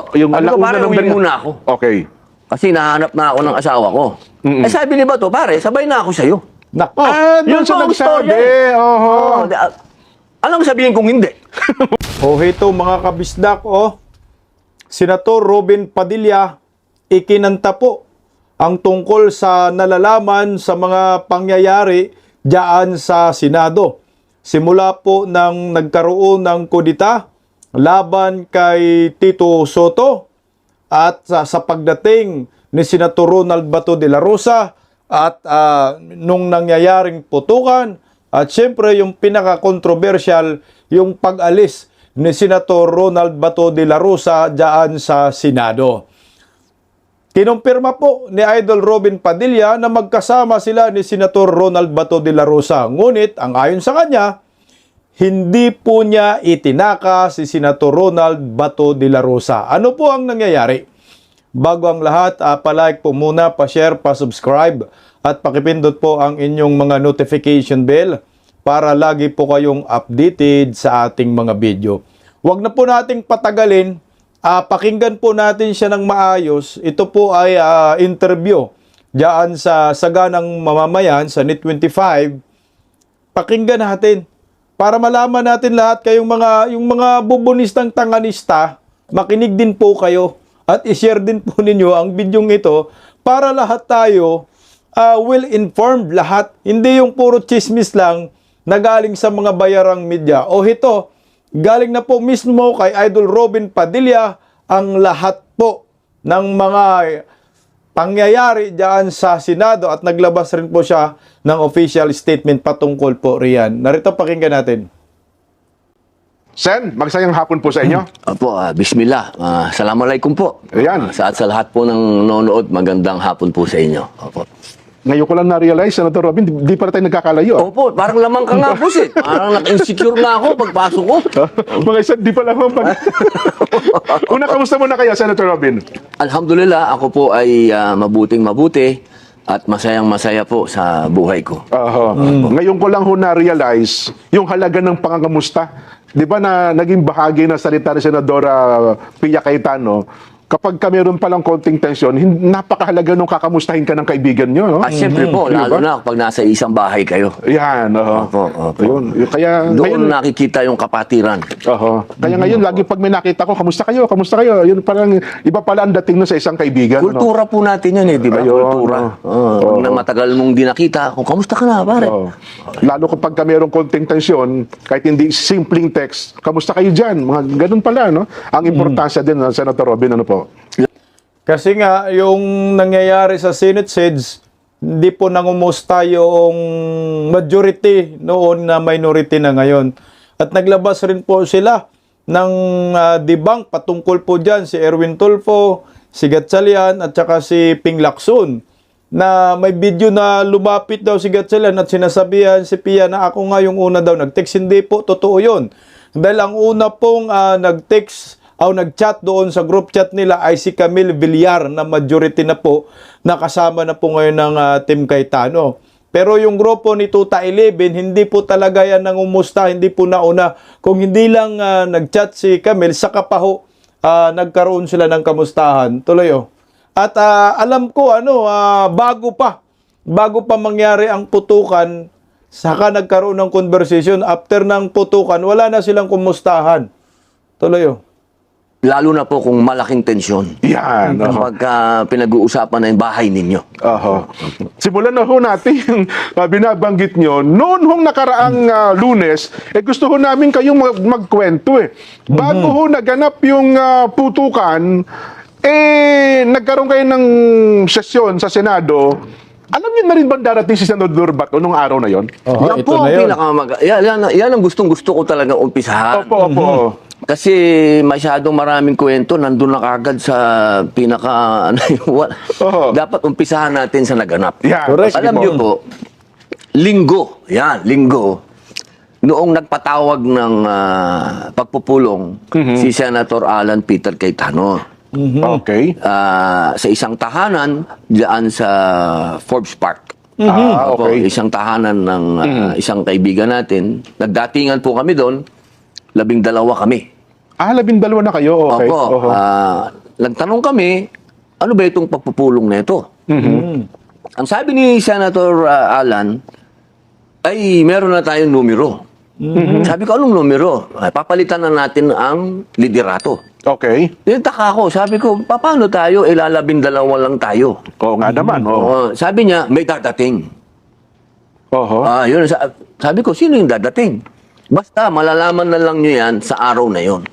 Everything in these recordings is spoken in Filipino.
Opo. Yung Sabi ko, alauna pare, ng uwi merienda. muna ako. Okay. Kasi nahanap na ako ng asawa ko. Mm-mm. Eh sabi ni Bato, pare, sabay na ako sa'yo. Nako. Yun Yun sa po ang nagsabi. storya eh. Oho. Anong sabihin kung hindi? Ito mga kabisdak, Senator Robin Padilla, ikinanta po ang tungkol sa nalalaman sa mga pangyayari diyan sa Senado. Simula po nang nagkaroon ng kudita laban kay Tito Soto at sa pagdating ni Senator Ronald Bato de la Rosa at nung nangyayaring putukan at syempre yung pinaka-controversial yung pag-alis ni Senator Ronald Bato de la Rosa diyan sa Senado. Kinumpirma po ni Idol Robin Padilla na magkasama sila ni Senator Ronald Bato de la Rosa. Ngunit, ang ayon sa kanya, hindi po niya itinaka si Senator Ronald Bato de la Rosa. Ano po ang nangyayari? Bago ang lahat, palike po muna, pa-share, pa-subscribe, at pakipindot po ang inyong mga notification bell para lagi po kayong updated sa ating mga video. Huwag na po nating patagalin. Pakinggan po natin siya ng maayos. Ito po ay interview diyan sa Saganang Mamamayan sa NET 25. Pakinggan natin para malaman natin lahat kayong yung mga bubunistang tanganista, makinig din po kayo at i-share din po ninyo ang bidyong ito para lahat tayo well-informed lahat. Hindi yung puro chismis lang na galing sa mga bayarang media. Ito, galing na po mismo kay Idol Robin Padilla ang lahat po ng mga pangyayari diyan sa Senado at naglabas rin po siya ng official statement patungkol po riyan. Narito, pakinggan natin. Sen, magsayang hapon po sa inyo. Opo, bismillah. Assalamualaikum po. Ayan. Sa lahat po ng nanonood, magandang hapon po sa inyo. Opo. Ngayon ko lang na-realize, Senator Robin, di pa tayo nagkakalayo. Opo, parang lamang ka nga po, eh. Parang naka-insecure na ako pagpasok ko. Mga isa, di pa lang Una, kamusta muna kaya, Senator Robin? Alhamdulillah, ako po ay mabuting-mabuti at masayang-masaya po sa buhay ko. Ngayon ko lang na-realize yung halaga ng pangangamusta. Di ba na naging bahagi na salita ni Senadora Pia Cayetano, kapag ka meron palang konting tensyon, napakahalaga nung kakamustahin ka ng kaibigan nyo. No? Siyempre po, lalo na kapag nasa isang bahay kayo. Yan. Opo. Yun. Kaya, Doon nakikita yung kapatiran. Kaya ngayon, lagi pag may nakita ko, kamusta kayo? Kamusta kayo? Yun parang, iba pala ang dating nun sa isang kaibigan. Kultura po natin yan di ba? Ayun, Kultura. Pag na matagal mong di nakita, kamusta ka na, pare? Lalo kapag ka merong konting tensyon, kahit hindi simpleng text, kamusta kayo dyan? Mga ganun pala, no? Ang importansya din, Senator Robin, ano po? Kasi nga, yung nangyayari sa Senate SEDS, hindi po nangumusta yung majority noon na minority na ngayon. At naglabas rin po sila ng debunk patungkol po dyan si Erwin Tulfo, si Gatchalian at saka si Ping Lacson. Na may video na lumapit daw si Gatchalian at sinasabihan si Pia na ako nga yung una daw nag-text. Hindi po, totoo yun. Dahil ang una pong nag-text o nag-chat doon sa group chat nila ay si Camille Villar na majority na po, nakasama na po ngayon ng Team Cayetano. Pero yung grupo ni Tuta 11, hindi po talaga yan nangumusta, hindi po nauna. Kung hindi lang nag-chat si Camille, saka pa ho, nagkaroon sila ng kamustahan. Tuloy At alam ko, bago pa mangyari ang putukan, saka nagkaroon ng conversation. After ng putukan, wala na silang kumustahan. Tuloy Lalo na po kung malaking tensyon. Yan. Kapag pinag-uusapan na yung bahay ninyo. Simulan na ho natin yung binabanggit nyo. Noon hong nakaraang Lunes, gusto ho namin kayong magkwento Bago ho naganap yung putukan, nagkaroon kayo ng sesyon sa Senado. Alam niyo na rin ba darating si Senador Bato nung araw na yon? Yan po ang yan ang gustong-gusto ko talagang umpisahan. Opo. Kasi masyadong maraming kwento, nandun na kagad sa pinaka, dapat umpisahan natin sa naganap. Correct. Alam niyo po, linggo, noong nagpatawag ng pagpupulong si Senator Alan Peter Cayetano. Okay. Sa isang tahanan diyan sa Forbes Park. Okay. Isang tahanan ng isang kaibigan natin. Nagdatingan po kami doon. 12 kami. 12 na kayo, okay. Opo. Nagtanong kami, ano ba itong pagpupulong na ito? Ang sabi ni Senator Alan, ay meron na tayong numero. Sabi ko, anong numero? Ay, papalitan na natin ang liderato. Okay. Taka ako, sabi ko, paano tayo? 12 lang tayo. Oo nga naman, oo. Sabi niya, may dadating. Oho. Yun, sabi ko, sino yung dadating? Basta, malalaman na lang nyo yan sa araw na yon.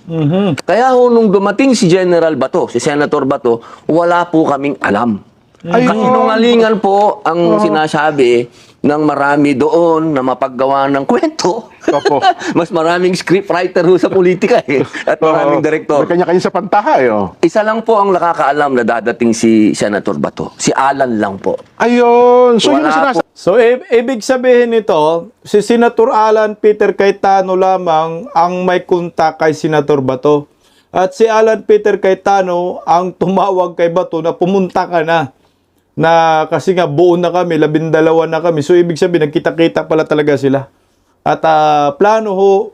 Kaya nung dumating si General Bato, si Senator Bato, wala po kaming alam. Kasinungalingan po ang sinasabi ng marami doon na mapaggawa ng kwento. Opo. Mas maraming scriptwriter ho sa politika at maraming direktor. May kanya-kanya sa pantaha, Isa lang po ang nakakaalam na dadating si Senator Bato. Si Alan lang po. Ayun. So, yun Wala ang sinasabi. So, ibig sabihin nito, si Senator Alan Peter Cayetano lamang ang may kontak kay Senator Bato. At si Alan Peter Cayetano ang tumawag kay Bato na pumunta ka na. Kasi nga buo na kami, 12 na kami. So, ibig sabihin, nagkita-kita pala talaga sila. At plano ho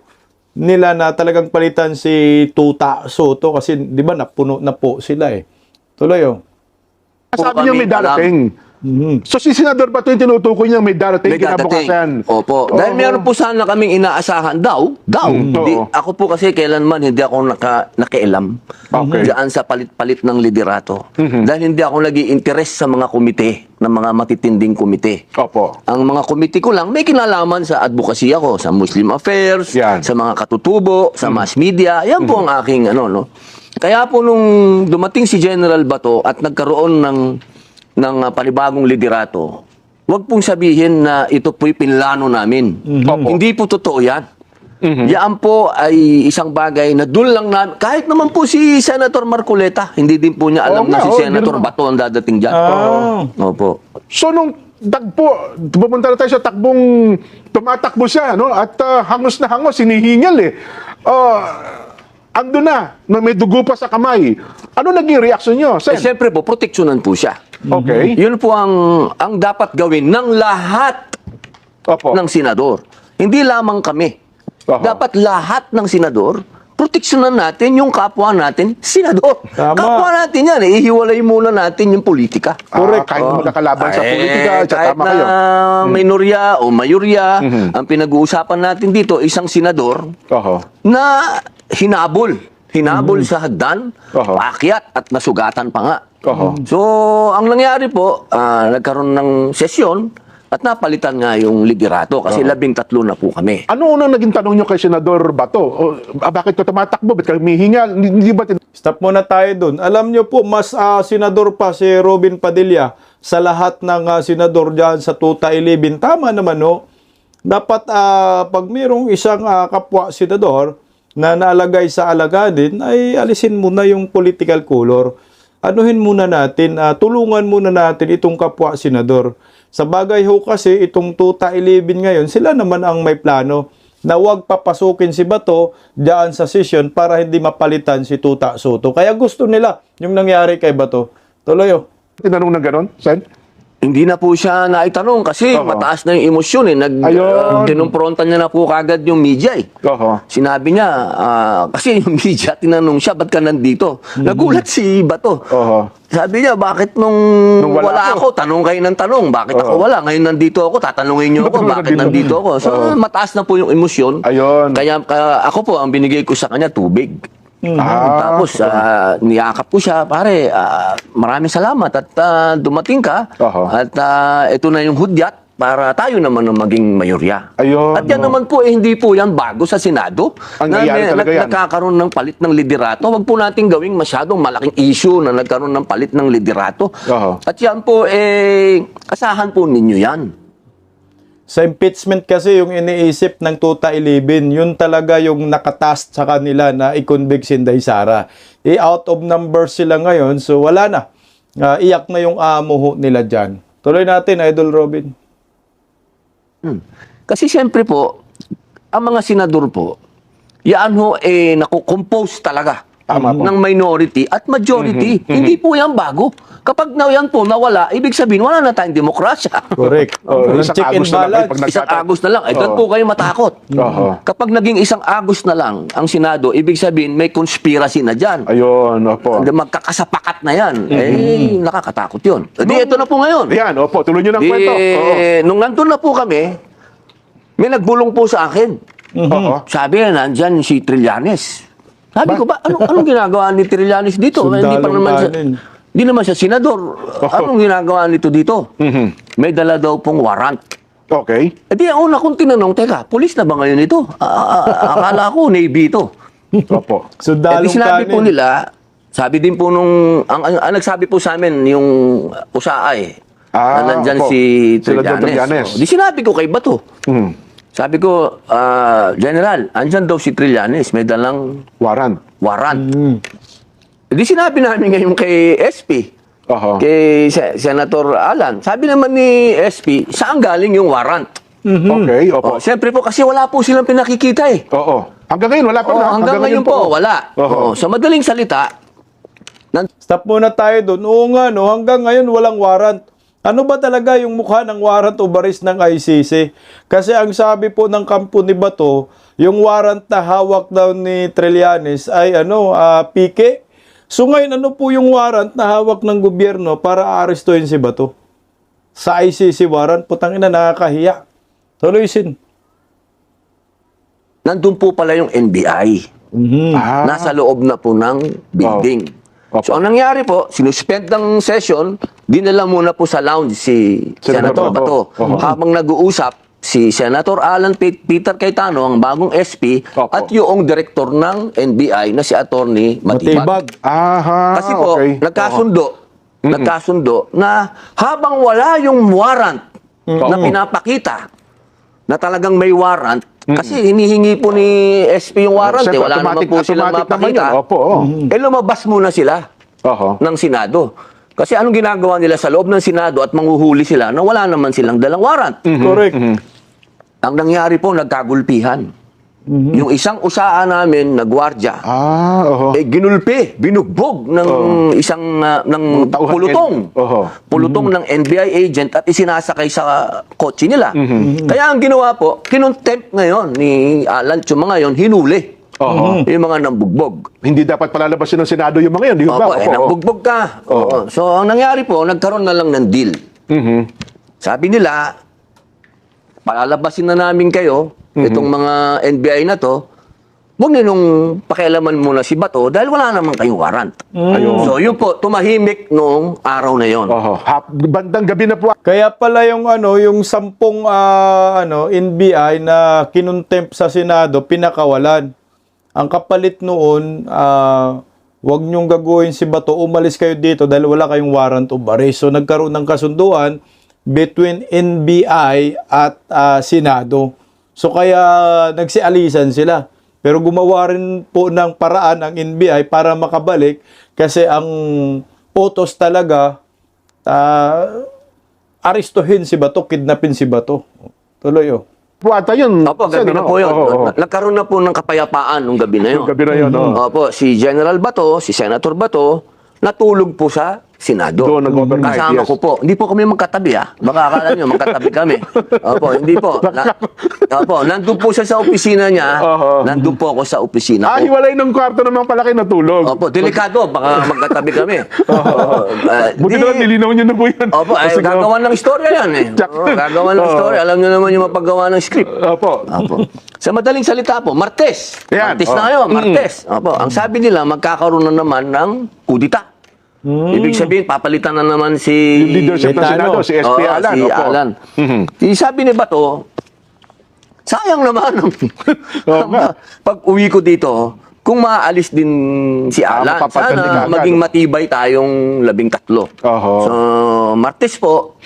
nila na talagang palitan si Tuta Soto kasi di ba napuno na po sila Tuloy Sabi niyo may darating. So, si Senador Bato yung tinutukoy niya may darating kinabukasan. Opo. Dahil meron po sana kaming inaasahan daw. Hindi, ako po kasi kailanman hindi ako nakialam diyan sa palit-palit ng liderato. Dahil hindi ako nag-i-interest sa mga komite, ng mga matitinding komite. Opo. Ang mga komite ko lang, may kinalaman sa advocacy ako, sa Muslim affairs, Yan. sa mga katutubo, sa mass media. Yan po ang aking Kaya po nung dumating si General Bato at nagkaroon ng panibagong liderato, huwag pong sabihin na ito po'y pinlano namin. Hindi po totoo yan. Yan po ay isang bagay na doon lang namin, kahit naman po si Senator Marcoleta, hindi din po niya alam na si Senator Bato ang dadating dyan. Opo. So, nung tagpo, pupunta na tayo sa takbong tumatakbo siya, at hangos na hangos, sinihingal ando na may dugo pa sa kamay. Ano naging reaksyon nyo, Sen? Siyempre po, proteksyonan po siya. Okay. Yun po ang dapat gawin ng lahat Opo. ng senador. Hindi lamang kami. Oho. Dapat lahat ng senador, proteksyonan natin yung kapwa natin, senador. Tama. Kapwa natin yan. Ihiwalay muna natin yung politika. Correct. Kahit magkakalaban sa politika, Kahit tama na kayo. minorya o mayorya, ang pinag-uusapan natin dito, isang senador Oho. na hinabol sa hagdan, Oho. paakyat at nasugatan pa nga. Oho. So, ang nangyari po, nagkaroon ng sesyon at napalitan nga yung liderato kasi 13 na po kami. Ano unang naging tanong nyo kay Senador Bato? Bakit ka tumatakbo? Ba't ka humihingal? Hindi ba Stop muna tayo doon. Alam nyo po, mas senador pa si Robin Padilla sa lahat ng senador dyan sa Tuta 11. Tama naman, Dapat pag mayroong isang kapwa senador na nalagay sa alagadin, ay alisin muna yung political color. Anuhin muna natin, tulungan muna natin itong kapwa senador. Sa bagay ho kasi, itong Tuta 11 ngayon, sila naman ang may plano na huwag papasukin si Bato diyan sa session para hindi mapalitan si Tuta Soto. Kaya gusto nila yung nangyari kay Bato. Tuloy tinanong na gano'n, Sen? Hindi na po siya naitanong kasi Oho. mataas na yung emosyon Ayun. Tinumprontan niya na po kagad yung media Oho. Sinabi niya, kasi yung media tinanong siya, ba't ka nandito? Nagulat si Bato. Oho. Sabi niya, bakit nung wala wala ako, tanong kayo ng tanong. Bakit ako wala? Ngayon nandito ako, tatanungin niyo ako, bakit nandito ako? So, mataas na po yung emosyon. Ayun. Kaya ako po, ang binigay ko sa kanya, tubig. Tapos, niyakap ko siya, pare, maraming salamat at dumating ka. Oho. At ito na yung hudyat para tayo naman ang maging mayorya. Ayun. At yan naman po, hindi po yan bago sa Senado. Ang nangyayari talaga yan. Nagkakaroon ng palit ng liderato. Huwag po natin gawing masyadong malaking issue na nagkaroon ng palit ng liderato. Oho. At yan po, asahan po ninyo yan. Sa impeachment kasi yung iniisip ng Tuta 11, yun talaga yung nakatask sa kanila na i-convict si Inday Sara. Out of numbers sila ngayon, so wala na. Iyak na yung amo ho nila dyan. Tuloy natin, Idol Robin. Kasi siyempre po, ang mga senador po, yan ho, nakukompose talaga Tama po. ng minority at majority. Hindi po yan bago. Kapag na yan po nawala, ibig sabihin wala na tayong demokrasya. Correct. Isang Check and Agos na lang balance. pag Isang nagkataon. Agos na lang. Doon po kayo matakot. Oo. Kapag naging isang Agos na lang ang Senado, ibig sabihin may conspiracy na dyan. Ayun, opo. Magkakasapakat na yan. Nakakatakot yun. Di, ito na po ngayon. Yan, opo, tuloy nyo ng Di, kwento. Oo. nung nandun na po kami, may nagbulong po sa akin. Oo. Sabi na, nandyan si Trillanes. Sabi ko ba, anong ginagawa ni Trillanes dito? Sundalong kanin. Hindi naman siya senador. Anong ginagawa nito dito? May dala daw pong warrant. Okay. E di, ang una kong tinanong, teka, pulis na ba ngayon ito? Akala ko, Navy ito. Opo. Eh di Sundalong sinabi po kanin. nila, sabi din po ang nagsabi po sa amin, yung usaay, na nandyan opo. si Sila Trillanes. Trillanes. Di sinabi ko kay Bato. Sabi ko, General, andyan daw si Trillanes, may dalang Warrant. warrant. Di sinabi namin ngayon kay SP, Oho. kay Senator Alan. Sabi naman ni SP, saan galing yung warrant? Okay, opo. Siyempre po, kasi wala po silang pinakikita eh. Oo. Hanggang ngayon, wala pa na. Hanggang ngayon po, wala. Oho. Sa madaling salita, Stop muna tayo doon. Oo nga, no, hanggang ngayon walang warrant. Ano ba talaga yung mukha ng warrant o baris ng ICC? Kasi ang sabi po ng kampo ni Bato, yung warrant na hawak daw ni Trillanes ay pike. So ngayon, ano po yung warrant na hawak ng gobyerno para aarestuhin si Bato? Sa ICC warrant, putang ina, nakakahiya. Tuloy, Sin. nandun po pala yung NBI. Ah, Nasa loob na po ng building. Opo. So, ang nangyari po, sinuspend ng session, dinala muna po sa lounge si Senator Bato. Oho. Habang nag-uusap, si Senator Alan Peter Cayetano, ang bagong SP, Opo. at yung director ng NBI na si Attorney Matibag. Matibag. aha, Kasi po, okay. nagkasundo na habang wala yung warrant na pinapakita na talagang may warrant, kasi hinihingi po ni SP yung warrant, Siyempre, wala naman po silang automatic naman mapakita. yun. Opo, oo. Lumabas muna sila Oho. ng Senado. Kasi anong ginagawa nila sa loob ng Senado at manghuhuli sila na wala naman silang dalang warrant. Correct. Ang nangyari po, nagkagulpihan. Yung isang usaan namin na gwardya, Ah, oho. ginulpi, binugbog ng isang ng Tauhan pulutong. Oho. Pulutong ng NBI agent at isinasakay sa kotse nila. Kaya ang ginawa po, kinontempt ngayon ni Alan Chuma ngayon, hinuli. Oho. Yung mga nambugbog. Hindi dapat palalabasin ng Senado yung mga yun, di ba? Opo, nambugbog ka. Oo. So, ang nangyari po, nagkaroon na lang ng deal. Sabi nila, palalabasin na namin kayo, itong mga NBI na to, huwag ninong pakialaman muna si Bato dahil wala naman kayong warrant. Ayun. So, yun po, tumahimik noong araw na yon. Oho. Bandang gabi na po. Kaya pala yung yung 10 NBI na kinontempt sa Senado pinakawalan. Ang kapalit noon, wag niyong gagawin si Bato, umalis kayo dito dahil wala kayong warrant of arrest. So nagkaroon ng kasunduan between NBI at Senado. So kaya nagsialisan sila. Pero gumawa rin po ng paraan ang NBI para makabalik kasi ang utos talaga aristuhin si Bato, kidnapin si Bato. Tuloy oh. Puwata yun. Opo, gabi na po yun. Oo. Nagkaroon na po ng kapayapaan nung gabi na yun. Gabi na yun, oo. Opo, si General Bato, si Senator Bato, natulog po sa Senado. Doon, nag-overnight, Kasama yes. ko po. Hindi po kami magkatabi, ah. Baka akala nyo, magkatabi kami. Opo, hindi po. Opo, nandun po siya sa opisina niya. Oo. Nandun po ako sa opisina Ah, ko. hiwalay ng kwarto naman pala kayo natulog. Opo, delikado. Baka magkatabi kami. Buti na lang, nilinaw nyo na po yan. Opo, ay, Kasi- gagawa ng istorya yan eh. Oo, gagawa ng istorya. Alam nyo naman yung mapaggawa ng script. Opo. Opo. Sa madaling salita po, Martes. Yan, Martes na oh. kayo, Martes. Opo. Ang sabi nila, magkakaroon na naman ng kudita. Ibig sabihin, papalitan na naman si... Yung leadership ng Senado, si SP Oo, Alan. si Opo. Alan. Sabi ni Bato, sayang naman Oo nga. pag uwi ko dito, kung maaalis din si Alan, mapapaganda sana ka agad. maging matibay tayong 13. Oho. So, Martes po,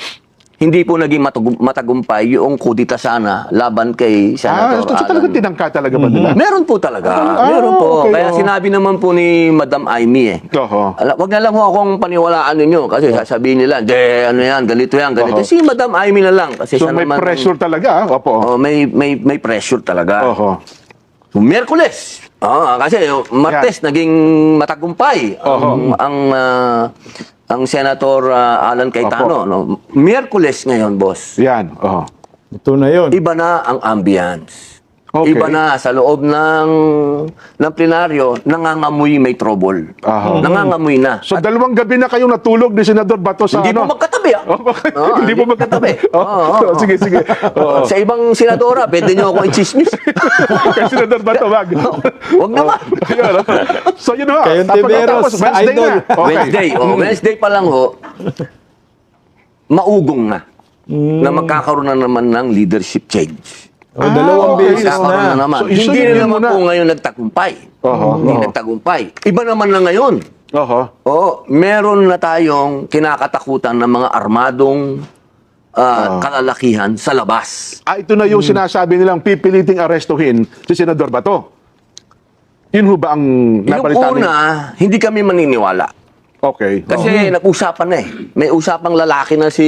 hindi po naging matagumpay yung kudita sana laban kay Senator so talagang Alan. tinangka talaga ba nila? Meron po talaga. Meron po. okay, Kaya oh. sinabi naman po ni Madam Amy eh. Oho. Wag na lang ho akong paniwalaan ninyo kasi sasabihin nila, ano yan, ganito yan, ganito. Oho. Si Madam Amy na lang. Kasi So siya may naman, pressure talaga, ah. Opo. may pressure talaga. Oho. So, Miyerkules. Kasi Martes naging matagumpay ang ang Senator Alan Cayetano, no? Miyerkules ngayon, boss. Yan. Oho. Ito na yun. Iba na ang ambience. Okay. Iba na sa loob ng plenaryo, nangangamoy may trouble. Aha. Nangangamoy na. So, 2 gabi na kayong natulog ni Senador Bato sa Hindi ano? po magkatabi, ah. Oh, bakit? Oo, Hindi po magkatabi. Oo. Sige, sige. Oo. Sa ibang senadora, pwede nyo ako i-chismis. Kay Senador Bato, wag. Huwag naman. Ayun, oh. So, yun ho. Kayong Tapos, Tiberos, Wednesday idol. na. Okay. Wednesday. Wednesday pa lang ho, maugong na. Na magkakaroon na naman ng leadership change. Dalawang okay. beses Magkakaroon na na. naman. So, Hindi isunin na naman mo na. po ngayon nagtagumpay. Oho, Hindi oho. nagtagumpay. Iba naman na ngayon. Oho. Oo, meron na tayong kinakatakutan ng mga armadong kalalakihan sa labas. Ito na yung sinasabi nilang pipiliting arestuhin si Senador Bato. Yun ho ba ang Yung napalitan una, hindi kami maniniwala. Okay. Kasi nag-usapan na eh. May usapang lalaki na si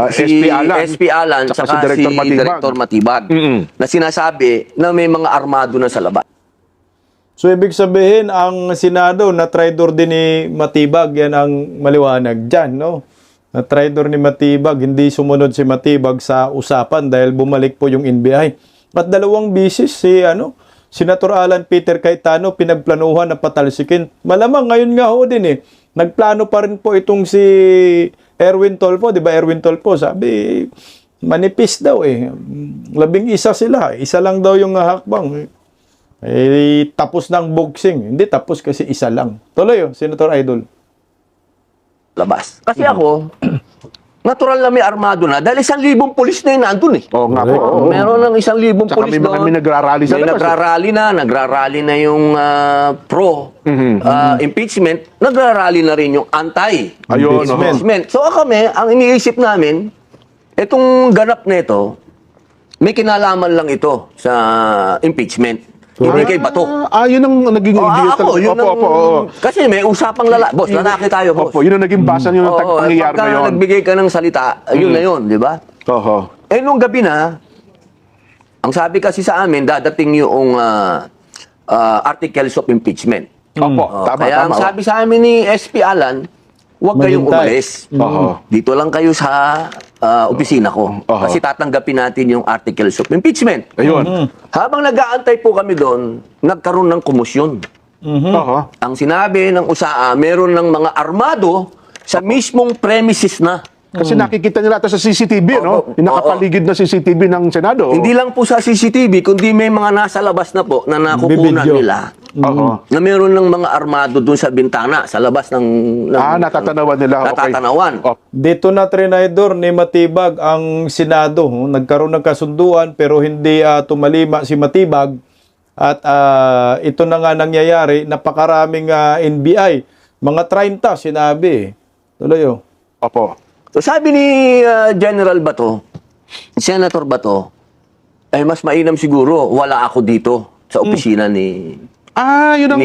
SP Alan. SP Alan Tsaka saka si Director Matibag. Director Matibag Mm-mm. na sinasabi na may mga armado na sa labas. So, ibig sabihin, ang Senado na traidor din ni Matibag, yan ang maliwanag dyan, no? Na traidor ni Matibag, hindi sumunod si Matibag sa usapan dahil bumalik po yung NBI. At 2 bisis si, Senator Alan Peter Cayetano, pinagplanuhan na patalsikin. Malamang ngayon nga ho din eh. Nagplano pa rin po itong si Erwin Tolpo, di ba Erwin Tolpo? Sabi, manipis daw eh. 11 sila. Isa lang daw yung hakbang. Tapos ng boxing. Hindi tapos kasi isa lang. Tuloy Senator Idol. Labas. Kasi ako, natural na may armado na dahil 1,000 pulis na yun nandun eh. Oo nga po. Correct. oo. Meron ng 1,000 Tsaka pulis may mga doon. may nagrarally sa May labas, eh. nagrarally na yung pro impeachment, nagrarally na rin yung anti Ayun, oo. impeachment. So kami, ang iniisip namin, itong ganap na ito, may kinalaman lang ito sa impeachment. Hindi kay Bato. Yun ang naging idea. Ako, yun Opo, ang... opo, oo. Kasi may usapang boss, lalaki tayo, boss. Opo, yun ang naging basa nyo ng Oo, pangyayari pagka na yun. nagbigay ka ng salita, yun na yun, di ba? Oho. Nung gabi na, ang sabi kasi sa amin, dadating yung articles of impeachment. Opo, Oh, tama, kaya ang tama. sabi sa amin ni SP Alan, huwag kayong Maghintay. umalis. Oho. Dito lang kayo sa opisina ko. Oho. Kasi tatanggapin natin yung articles of impeachment. Ayun. Habang nag-aantay po kami doon, nagkaroon ng komosyon. Oho. Ang sinabi ng USAA, meron ng mga armado sa mismong premises na. Kasi nakikita nila ito sa CCTV, no? Opo, Yung nakapaligid na CCTV ng Senado. Hindi lang po sa CCTV, kundi may mga nasa labas na po na nakukunan Bibidyo. nila. Oho. Na meron ng mga armado doon sa bintana, sa labas ng Natatanawan nila. Okay. natatanawan. Opo. Dito na trinidor ni Matibag ang Senado. Nagkaroon ng kasunduan pero hindi tumalima si Matibag. At ito na nga nangyayari, napakaraming NBI. Mga 30 sinabi. Tuloy Opo. So sabi ni General Bato, Senator Bato, ay mas mainam siguro wala ako dito sa opisina ni Yun ang...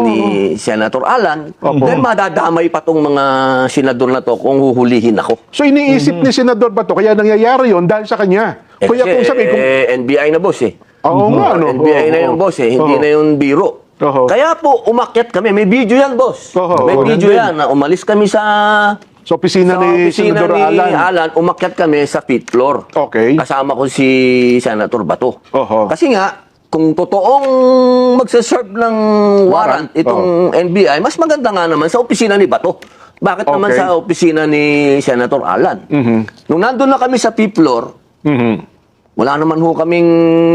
ni Senator Alan. Opo. Dahil madadamay pa tong mga senador na to kung huhulihin ako. So iniisip ni Senador Bato, kaya nangyayari yon dahil sa kanya. Kaya kung sabi, kung... NBI na boss eh. Oo nga, no? NBI na yung boss eh, hindi Oo. na yung biro. Oo. Kaya po umakyat kami, may video yan boss. Oo, May oo, video nandun. yan na umalis kami sa opisina ni Senador Alan. umakyat kami sa 5th floor. Okay. Kasama ko si Senator Bato. Oho. Kasi nga, kung totoong magsaserve ng warrant itong NBI, mas maganda nga naman sa opisina ni Bato. Bakit naman Okay. sa opisina ni Senator Alan? Nung nandun na kami sa 5th floor, Mhm. wala naman ho kaming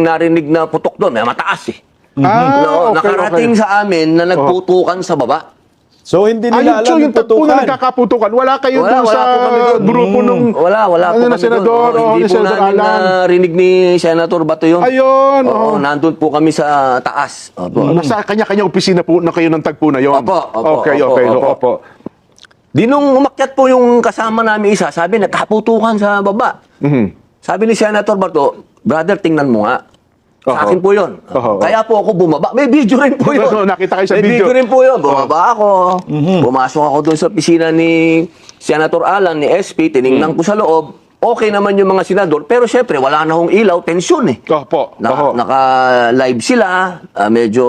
narinig na putok doon. May mataas eh. Okay, Nakarating okay. sa amin na nagputukan sa baba. So hindi nila So alam yung yung tagpo na putukan. nagkakaputukan, wala kayo Wala, doon wala sa po kami doon. grupo nung... Wala po na kami Senador, doon. o Hindi ni po Senador namin Alan. narinig ni Senator Bato yun. Ayun, Oo, oo. nandun po kami sa taas. Opo. Nasa kanya-kanya opisina po na kayo ng tagpo na yon. Opo, Okay, opo, okay. opo. Opo. Di nung umakyat po yung kasama namin isa, sabi, nagkaputukan sa baba. Mhm. Sabi ni Senator Bato, brother, tingnan mo nga. Sa Oho. akin po yun. Oho. Kaya po ako bumaba. May video rin po yun. Oo, nakita kayo sa May video. video rin po yun. Bumaba ako. Pumasok ako doon sa opisina ni Senator Alan, ni SP. Tinignan ko sa loob. Okay naman yung mga senador. Pero syempre, wala na hong ilaw. Tensyon eh. Opo. Oho. Naka-live sila. Medyo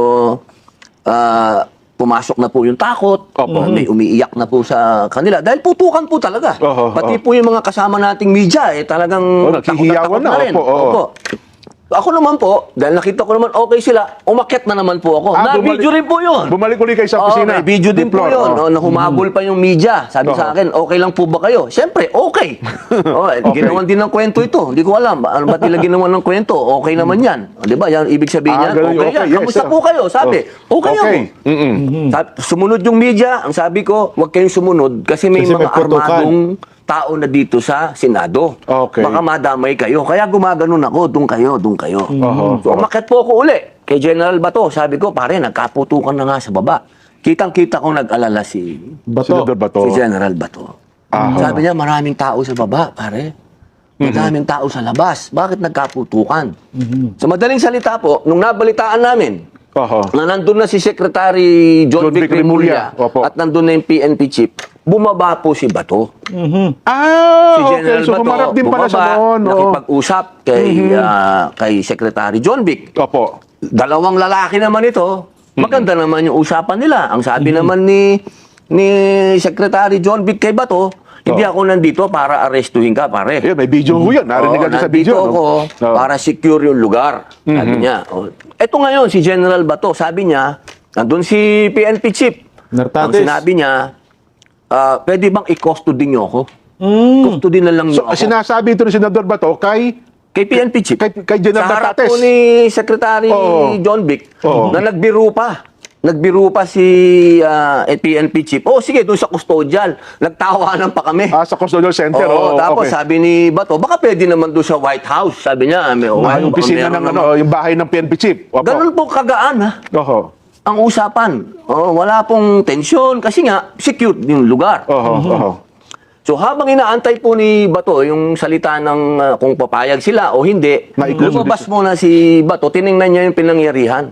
pumasok na po yung takot, Opo. may umiiyak na po sa kanila. Dahil putukan po talaga. Pati po yung mga kasama nating media, talagang naghihiyawan na. rin. Opo. Opo. Ako naman po, dahil nakita ko naman okay sila, umakyat na naman po ako. Na-video rin po yun. Bumalik uli kayo sa opisina. May video din po Floor, yun. Na humabol pa yung media. Sabi sa akin, okay lang po ba kayo? Siyempre, okay. Ginawan din ng kwento ito. Hindi ko alam. Ano ba nila ginawan ng kwento? Okay naman yan. Di ba? Yan, ibig sabihin yan, ganun yung okay yan. okay. Yes, Kamusta sir. po kayo? Sabi, okay ako. Sumunod yung media. Ang sabi ko, huwag kayong sumunod kasi may Kasi may mga putukan. armadong tao na dito sa Senado. Okay. Baka madamay kayo. Kaya gumaganon ako, doon kayo, doon kayo. So, umakyat po ako uli kay General Bato. Sabi ko, pare, nagkaputukan na nga sa baba. Kitang-kita ko nag-alala si Senador Bato. General Bato. Sabi niya, maraming tao sa baba, pare. Maraming tao sa labas. Bakit nagkaputukan? Sa madaling salita po, nung nabalitaan namin, na nandun na si Secretary John Vic Remulla Opo. at nandun na yung PNP chief, bumaba po si Bato. Si Okay. General So, Bato, humarap din pala sa bumaba, noon. nakipag-usap kay Secretary John Vic. Opo. Dalawang lalaki naman ito. Maganda naman yung usapan nila. Ang sabi naman ni Secretary John Vic kay Bato, hindi ako nandito para arestuhin ka, pare. May video ho yan. Narinig Oo, natin sa nandito video. ako para secure yung lugar. Sabi niya. Ito ngayon, si General Bato, sabi niya, nandun si PNP chief. Ang Nartates. sinabi niya, pwede bang i-custody niyo ako? Custody na lang niyo So, ako. sinasabi ito ni Senador Bato kay Kay PNP chief. Kay General Sa harap Nartates. po ni Secretary Oo. John Vic Oo. na nagbiro pa. Nagbiro pa si PNP chief. Sige, doon sa custodial. Nagtawanan pa kami. sa Custodial Center. Tapos okay. sabi ni Bato, baka pwede naman doon sa White House. Sabi niya, Yung opisina meron ng naman. yung bahay ng PNP chief. Opo. Ganun po kagaan, ha? Oho. Ang usapan. Wala pong tensyon kasi nga, secure yung lugar. Oho. So habang inaantay po ni Bato yung salita ng kung papayag sila o hindi, lumabas muna si Bato, tiningnan niya yung pinangyarihan.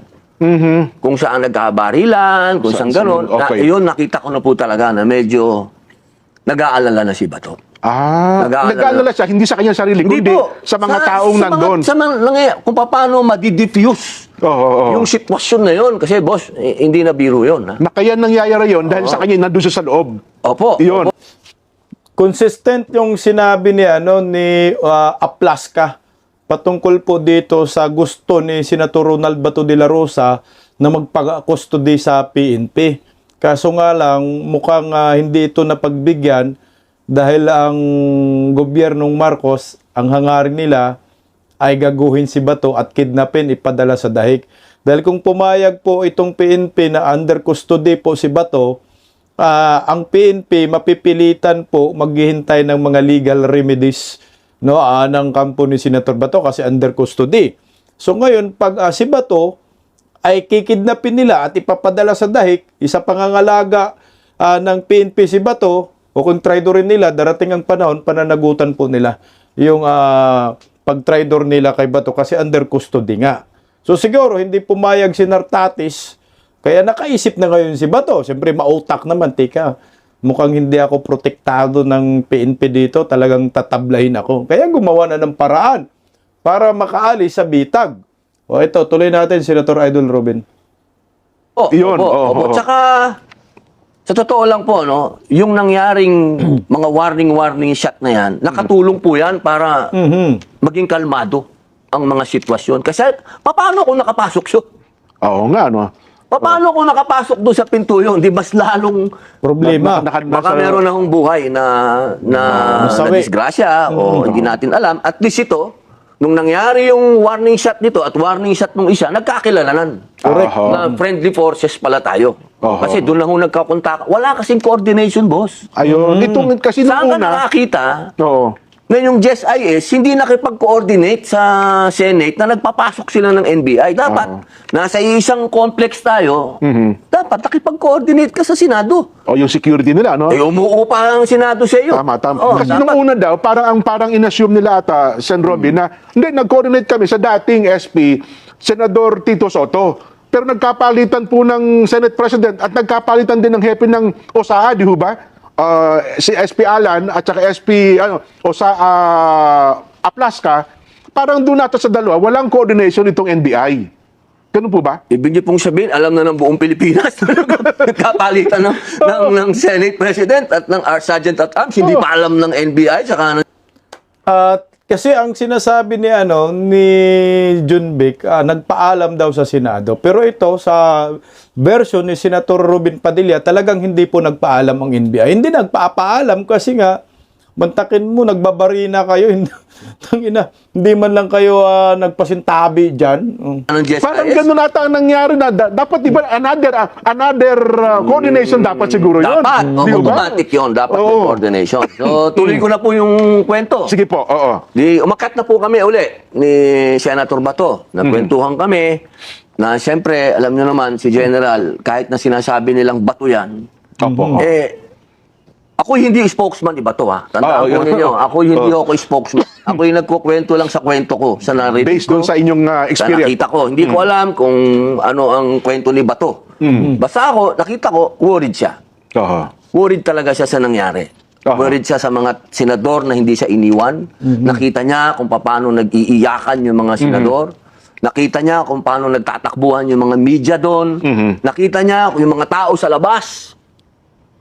Kung saan nagkabarilan, kung saan gano'n. Okay. Yun, nakita ko na po talaga na medyo nag-aalala na si Bato. Nag-aalala siya, hindi sa kanyang sarili, kundi sa mga taong nandun. Kung paano madi-diffuse yung sitwasyon na yun. Kasi boss, hindi na biro yun. Ha? Na kaya nangyayari yun dahil sa kanya nandun siya sa loob. Opo. Yun. Consistent yung sinabi ni Aplaska patungkol po dito sa gusto ni Senator Ronald Bato de la Rosa na magpag-custody sa PNP. Kaso nga lang, mukhang hindi ito napagbigyan dahil ang gobyernong Marcos, ang hangarin nila ay gaguhin si Bato at kidnapin, ipadala sa dahig. Dahil kung pumayag po itong PNP na under custody po si Bato, ang PNP mapipilitan po maghihintay ng mga legal remedies ng kampo ni Senator Bato kasi under custody. So ngayon, pag si Bato ay kikidnapin nila at ipapadala sa dahig, isa pangangalaga ng PNP si Bato, o kung traidorin nila, darating ang panahon, pananagutan po nila yung pag-traidor nila kay Bato kasi under custody nga. So siguro, hindi pumayag si Nartates, kaya nakaisip na ngayon si Bato. Siyempre, mautak naman, tika. Mukhang hindi ako protektado ng PNP dito, talagang tatablahin ako. Kaya gumawa na ng paraan para makaalis sa bitag. O ito, tuloy natin, Senator Idol Robin. Yun. Opo. Tsaka, sa totoo lang po, yung nangyaring mga warning shot na yan, nakatulong po yan para maging kalmado ang mga sitwasyon. Kasi, paano kung nakapasok siya? Oo nga, no? Paano kung nakapasok doon sa pinto yun? Di mas lalong Problema. baka meron na akong buhay na Masawi. disgrasya o hindi natin alam. At least ito, nung nangyari yung warning shot nito at warning shot nung isa, nagkakilalanan. Correct. Na friendly forces pala tayo. Kasi doon lang ako nagkakontak. Wala kasing coordination, boss. Ayun. Itong kasi Saan nung ka una. nakakita Oo. na yung GSIS hindi nakipag-coordinate sa Senate na nagpapasok sila ng NBI. Dapat, nasa isang complex tayo, dapat nakipag-coordinate ka sa Senado. O yung security nila, no? Umuo pa ang Senado sa iyo. Tama. Kasi dapat. nung una daw, parang inassume nila ata, Sen. Robin, na hindi, nag-coordinate kami sa dating SP, Senador Tito Soto. Pero nagkapalitan po ng Senate President at nagkapalitan din ng hepe ng OSA, di ho ba? Si SP Alan at saka SP Aplaska, parang doon nata sa dalawa, walang coordination itong NBI. Ganun po ba? Ibig niyo pong sabihin, alam na ng buong Pilipinas nagkapalitan ng Senate President at ng Sergeant at Arms. Hindi pa alam ng NBI saka ng... At kasi ang sinasabi ni Junbic, nagpaalam daw sa Senado. Pero ito sa version ni Senator Robin Padilla, talagang hindi po nagpaalam ang NBI. Hindi nagpapaalam kasi nga mantakin mo, nagbabarina kayo. Hindi man lang kayo nagpasintabi diyan. Anong GSIS? Parang ganun ata ang nangyari na dapat di ba another coordination dapat siguro yun. Dapat. Di ba? Automatic yun. Dapat may Oo. coordination. So, tuloy ko na po yung kwento. Sige po, oo. Umakat na po kami uli ni Senator Bato. Nagkwentuhan kami na siyempre, alam niyo naman, si General, kahit na sinasabi nilang Bato yan, Opo. ako hindi spokesman ni Bato, ha. Tandaan po yun. ninyo, ako hindi ako spokesman. Ako yung nagkukwento lang sa kwento ko, sa narrative Based ko. doon sa inyong Sa experience. nakita ko. Hindi ko alam kung ano ang kwento ni Bato. Basta ako, nakita ko, worried siya. Oo. Worried talaga siya sa nangyari. Aha. Worried siya sa mga senador na hindi siya iniwan. Nakita niya kung paano nag-iiyakan yung mga senador. Nakita niya kung paano nagtatakbuhan yung mga media doon. Nakita niya kung yung mga tao sa labas.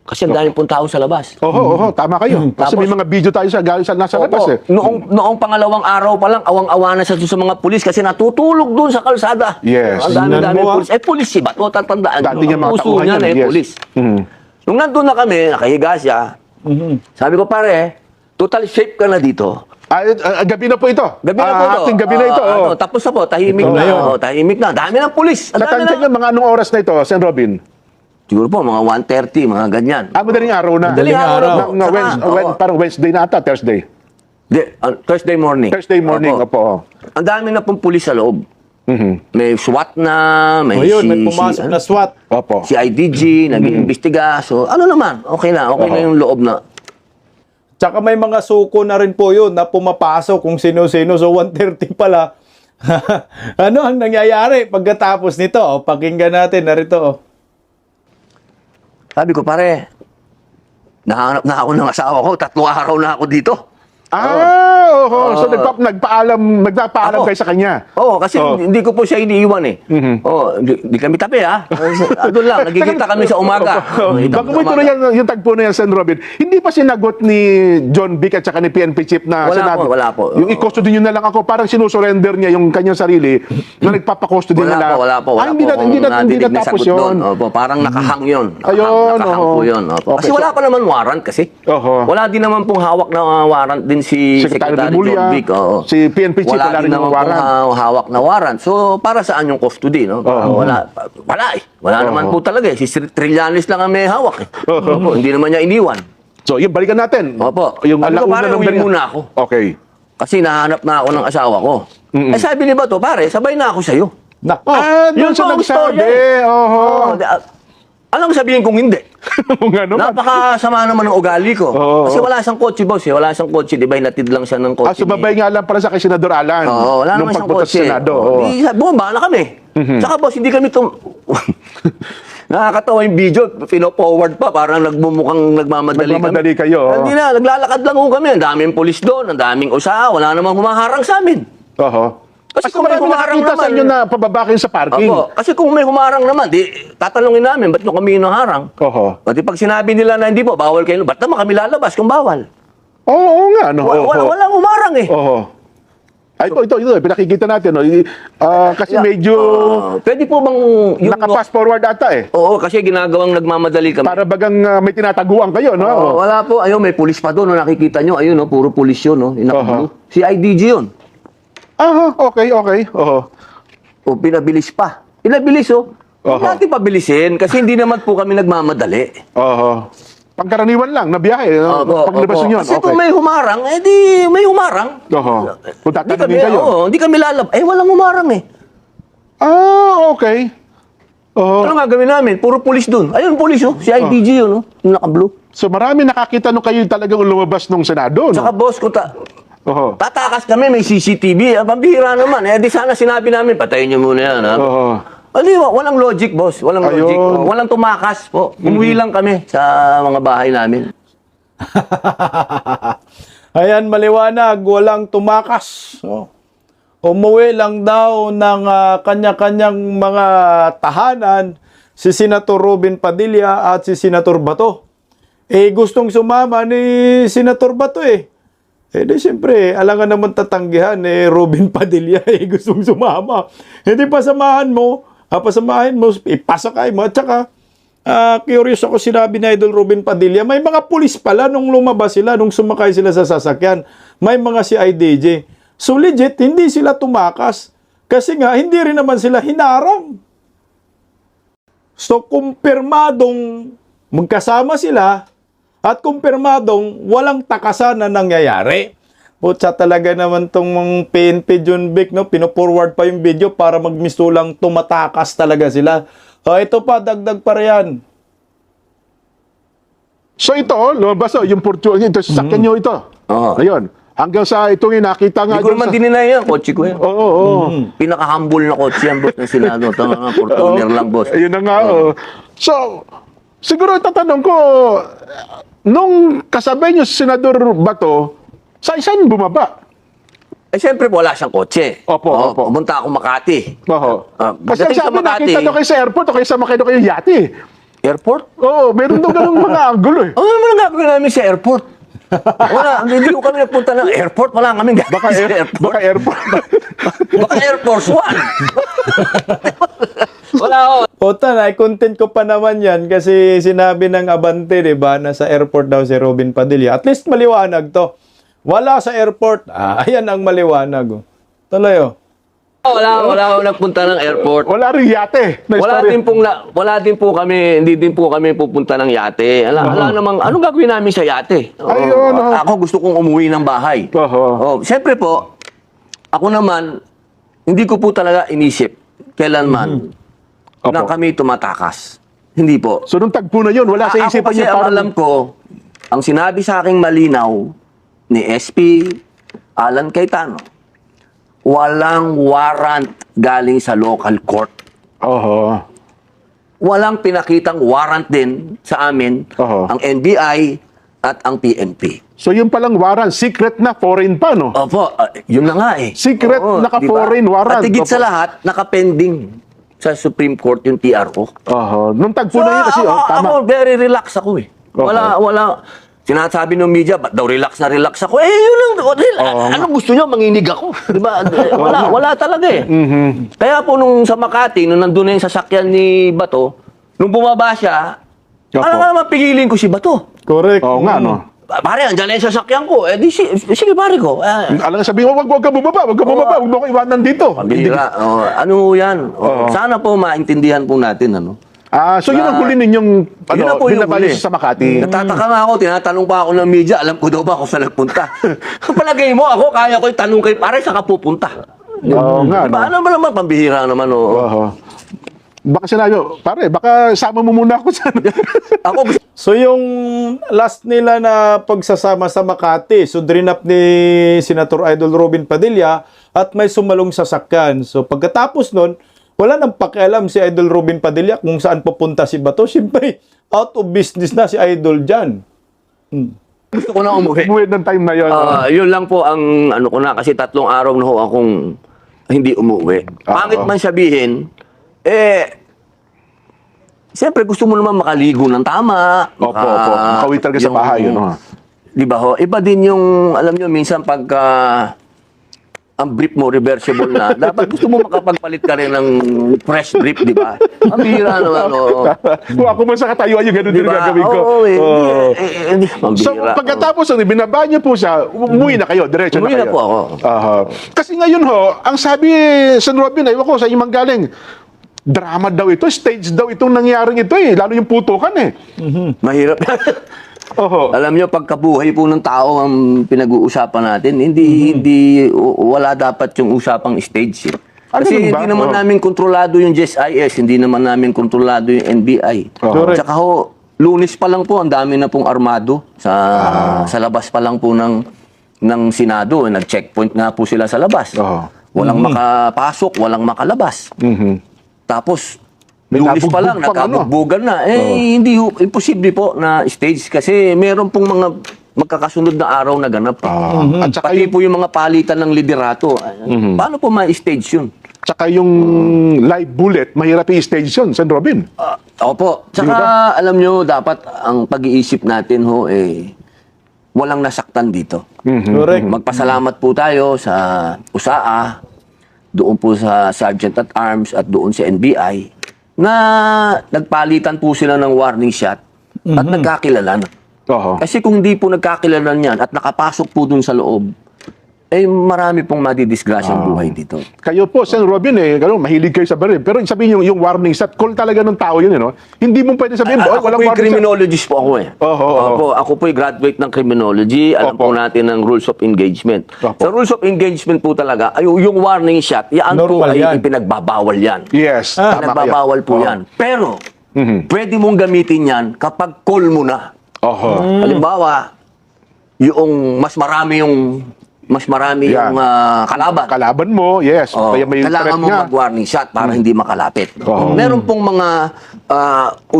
Kasi ang dami pong tao sa labas. Oo, tama kayo. Kasi Tapos- may mga video tayo sa nasa labas Opo, eh. noong pangalawang araw pa lang, awang-awa na siya sa mga pulis kasi natutulog doon sa kalsada. Yes. Ang dami-dami Tingnan mo, pulis. Pulis si Bato, tatandaan. Dati niya mga Puso tauhan niya yan, na yes. pulis. Mhm. Nung nandun na kami, nakahiga siya, sabi ko, pare, total shape ka na dito. Gabi na po ito. Gabi na po ito. Ating gabi na ito. oo. Tapos na po, tahimik Ito na. na yun. Tahimik na. Dami ng pulis. Ang dami Natansin na. niyo mga anong oras na ito, Sen. Robin? Siguro po, mga 1:30, mga ganyan. Madaling araw na. Madaling araw. Parang Wednesday na ata, Thursday. Thursday morning. Thursday morning, opo. Ang dami na pong pulis sa loob. Mhm. May SWAT na, may Ayun, si... may pumasok na SWAT. Opo. Si IDG, nag-iimbestiga. So, ano naman, okay na yung loob na. Tsaka may mga suko na rin po yun na pumapasok kung sino-sino. So 1:30 pala. Ano ang nangyayari pagkatapos nito? Pakinggan natin, narito. Sabi ko, pare, nahanap na ako ng asawa ko, 3 araw na ako dito. Oo. So nagpapaalam Ako. kayo sa kanya. Oo, kasi Oo. hindi ko po siya iniiwan eh. Oo, di kami tabi ha. Doon lang, nagkikita kami sa umaga. Bago mo ituloy yung tagpo na yan, Sen. Robin, hindi pa sinagot ni John Vic at saka ni PNP Chief na Wala sinabi, po, wala po. Yung i-custody nyo na lang ako, parang sinusurrender niya yung kanyang sarili na nagpapakustody na lang. Wala po. Hindi nadinig na tapos sagot doon. yun. Opo, parang nakahang yun. Ayun, nakahang oo. po yun. Opo. Okay, Kasi so- wala pa naman warrant kasi. Oho. Wala din naman pong hawak na warrant din si Secretary Secretary Remulla, John Vic. Oo. si PNP Chief, wala rin din yung naman warrant. pong hawak na warrant. So, para saan yung custody, no? Wala eh. Wala naman po talaga eh. Si Trillanes lang ang may hawak eh. Opo, hindi naman niya iniwan. So, yun, balikan natin. Opo. Yung Sabi ko, alauna pare, ng uwi ganyan. muna ako. Okay. Kasi nahanap na ako ng asawa ko. Eh sabi ni Bato, pare, sabay na ako sa'yo. Doon yun siya po ang nagsabi. storya eh. Oho. Anong sabihin kung hindi? Kung ano man. Napakasama naman ng ugali ko. Oo. Kasi wala siyang kotse, boss. Eh. Wala siyang kotse. Di ba, hinatid lang siya ng kotse. Sumabay nga lang para sa kay Senador Alan. Oo, wala nung naman siyang pagpunta sa kotse. Senado. Oo. Di, bumaba na kami. Saka, boss, hindi kami nakakatawa yung video. Pino-forward pa. Parang nagmumukhang nagmamadali Nagmamadali kami. kayo, oo. Hindi na. Naglalakad lang ho kami. Ang daming polis doon. Ang daming usa. Wala namang humaharang sa amin. Oho. Kasi Kasi kung may marami humarang nakakita sa naman- inyo na pababakin sa parking. Opo. Kasi kung may humarang naman, di tatanungin namin, ba't nyo kami naharang? Oho. Pati pag sinabi nila na hindi po, bawal kayo, ba't naman kami lalabas kung bawal? Oo nga. No? Walang humarang eh. Oho. Ay, ito, pinakikita natin. No? Kasi medyo Pwede po bang... naka-fast forward ata eh. Oo, kasi ginagawang nagmamadali kami. Para bagang may tinataguan kayo, no? Oo, wala po. Ayun, may pulis pa doon. No? Nakikita nyo. Ayun, no? Puro pulis yun. No? Inakablo. Si IDG yun. Okay. Oho. O, pinabilis pa. Pinabilis, oh. Huwag Oho. natin pabilisin kasi hindi naman po kami nagmamadali. Oho. Pangkaraniwan lang, na biyahe. No? Paglabas nyo. Kasi kung may humarang, eh di may humarang. Oho. Kung Hindi tatanungin kami, kayo. hindi kami lalab. Eh, walang humarang eh. Okay. Oho. Ano nga gawin namin? Puro pulis dun. Ayun, pulis oh. Si IDG yun, oh. Yung naka-blue. So marami nakakita nung kayo talagang lumabas nung Senado, no? Tsaka boss, kung Oho. tatakas kami, may CCTV. Pambihira naman. Eh, di sana sinabi namin, patayin niyo muna yan, ha? Oho. Walang logic, boss. Walang Ayun. logic. Walang tumakas po. Umuwi lang kami sa mga bahay namin. Ayan, maliwanag, walang tumakas. umuwi lang daw ng kanya-kanyang mga tahanan si Senator Robin Padilla at si Senator Bato. Gustong sumama ni Senator Bato di siyempre, alangan naman tatanggihan Robin Padilla gustong sumama. Hindi pasamahan mo, ipasakay mo. At saka, curious ako, sinabi ni Idol Robin Padilla, may mga pulis pala nung lumabas sila, nung sumakay sila sa sasakyan. May mga CIDJ. So legit, hindi sila tumakas. Kasi nga, hindi rin naman sila hinarang. So, kumpirmadong magkasama sila at kumpirmadong walang takasan na nangyayari. Putsa talaga naman tong PNP John Vic, no? Pino-forward pa yung video para magmistulang tumatakas talaga sila. Ito pa, dagdag pa riyan. So ito, lumabas yung ito, sasakyan nyo ito. Oo. Ayun. Hanggang sa itong nakita nga. Hindi ko naman dininay yan, kotse ko yan. Oo. Pinaka-humble na kotse yan, boss, na Senado. Tama nga, Fortuner lang, boss. Ayun na nga. So, siguro tatanong ko, nung kasabay nyo si Senador Bato, saan bumaba? Siyempre, wala siyang kotse. Opo. Pumunta ako Makati. Oo. Kasi Pagdating sa sabi, Makati, nakita daw kayo sa airport o kayo sa makino kayo yate. airport? Oo, meron daw ganung mga angulo Ano naman ang gagawin namin sa airport? Wala, hindi ko kami napunta ng airport. Wala kami gagawin Baka, sa airport. baka airport. Baka Air Force One. Wala ako. Content ko pa naman yan kasi sinabi ng Abante, di ba, na sa airport daw si Robin Padilla. At least maliwanag to. Wala sa airport. Ayan ang maliwanag. Tuloy. Wala ako nagpunta ng airport. Wala rin yate. Wala din po kami, hindi din po kami pupunta ng yate. Wala namang, anong gagawin namin sa yate? Ayun, Ako gusto kong umuwi ng bahay. Siyempre po, ako naman, hindi ko po talaga inisip kailanman na kami tumatakas. Hindi po. So, nung tagpo na yun, wala sa isipan Ako kasi niyo ang alam ko, ang sinabi sa aking malinaw ni SP Alan Cayetano, walang warrant galing sa local court. Walang pinakitang warrant din sa amin ang NBI at ang PNP. So, yung palang warrant, secret na, foreign pa, no? Opo, yun na nga eh. Secret, naka-foreign warrant. At higit Opo. sa lahat, nakapending sa Supreme Court yung TRO. Nung tagpo na yun kasi, tama. Ako, very relax ako eh. Wala. Sinasabi ng media, ba't daw relax ako? Yun lang. Anong gusto nyo? Manginig ako. Diba? Wala talaga eh. Kaya po nung sa Makati, nung nandun na yung sasakyan ni Bato, nung bumaba siya, alam nga mapigilin ko si Bato. Correct. Oo nga, no? Pare, andyan na yung sasakyan ko. Sige pare ko. Alam nga sabihin, wag ka bumaba, huwag mo ko iwanan dito. Pambihira. Ano yan? Sana po maintindihan po natin. So yun ang huli ninyong Yun na po yung binabalis huli. sa Makati. Natataka nga ako, tinatanong pa ako ng media, alam ko daw ba kung saan nagpunta. Kung palagay mo, ako kaya ko yung tanong kay pare, saan ka pupunta? Oo nga, Diba? Ano ba naman, pambihira naman. Baka sinabi, pare, baka sama mo muna ako sa... Ako gusto So yung last nila na pagsasama sa Makati, so drinap ni Senator Idol Robin Padilla at may sumalong sasakyan. So pagkatapos nun, wala nang pakialam si Idol Robin Padilla kung saan pupunta si Bato. Siyempre, out of business na si Idol dyan. ko na umuwi. Umuwi ng time na yun. Yun lang po ang ano ko na, kasi 3 araw na ho akong hindi umuwi. Pangit man sabihin, siyempre gusto mo naman makaligo ng tama. Opo. Makawit talaga sa bahay. Di ba ho? Iba din yung, alam nyo, minsan pagka ang brief mo reversible na, dapat gusto mo makapagpalit ka rin ng fresh brief, di ba? Ang bihira naman, Kung ako man sa katayuan, yung ganun din ang gagawin ko. So, pagkatapos, binaba niyo po siya, umuwi na kayo, diretso na Umuwi kayo. na po ako. Kasi ngayon ang sabi sa Robin, ayaw ko sa inyong manggaling, drama daw ito, stage daw itong nangyaring ito lalo yung putukan Mahirap. Alam nyo, pagkabuhay po ng tao ang pinag-uusapan natin, hindi wala dapat yung usapang stage. Kasi hindi naman namin kontrolado yung GSIS, hindi naman namin kontrolado yung NBI. Tsaka Lunes pa lang po, ang dami na pong armado sa labas pa lang po ng Senado. Nag-checkpoint nga po sila sa labas. Walang makapasok, walang makalabas. Tapos, Lunes pa lang, nagkabugbugan na. Hindi, imposible po na stage kasi meron pong mga magkakasunod na araw na ganap. At saka Pati po yung mga palitan ng liderato. Paano po ma-stage yun? Tsaka yung live bullet, mahirap i-stage yun, Sen. Robin. Opo. Tsaka alam nyo, dapat ang pag-iisip natin walang nasaktan dito. Correct. Magpasalamat po tayo sa USAA, doon po sa Sergeant at Arms at doon sa NBI na nagpalitan po sila ng warning shot at nagkakilala na. Oho. Kasi kung di po nagkakilala niyan at nakapasok po dun sa loob, marami pong madidisgrasyang buhay dito. Kayo po, Sen. Robin, mahilig kayo sa baril. Pero sabihin yung warning shot, call talaga ng tao yun, Hindi mo pwede sabihin, Ako walang po'y warning shot. criminologist po ako Oho. Opo, ako po'y graduate ng criminology. Alam Opo. po natin ang rules of engagement. Opo. Sa rules of engagement po talaga, yung warning shot, yan po Normal ay yan. ipinagbabawal yan. Yes, tama kayo. Pinagbabawal po yan. Pero, pwede mong gamitin yan kapag call mo na. Oho. Halimbawa, yung mas marami yung Yan. kalaban. Kalaban mo, yes. Oh, Kaya may kailangan threat mo nga. mag-warning shot para hindi makalapit. Oo. Meron pong mga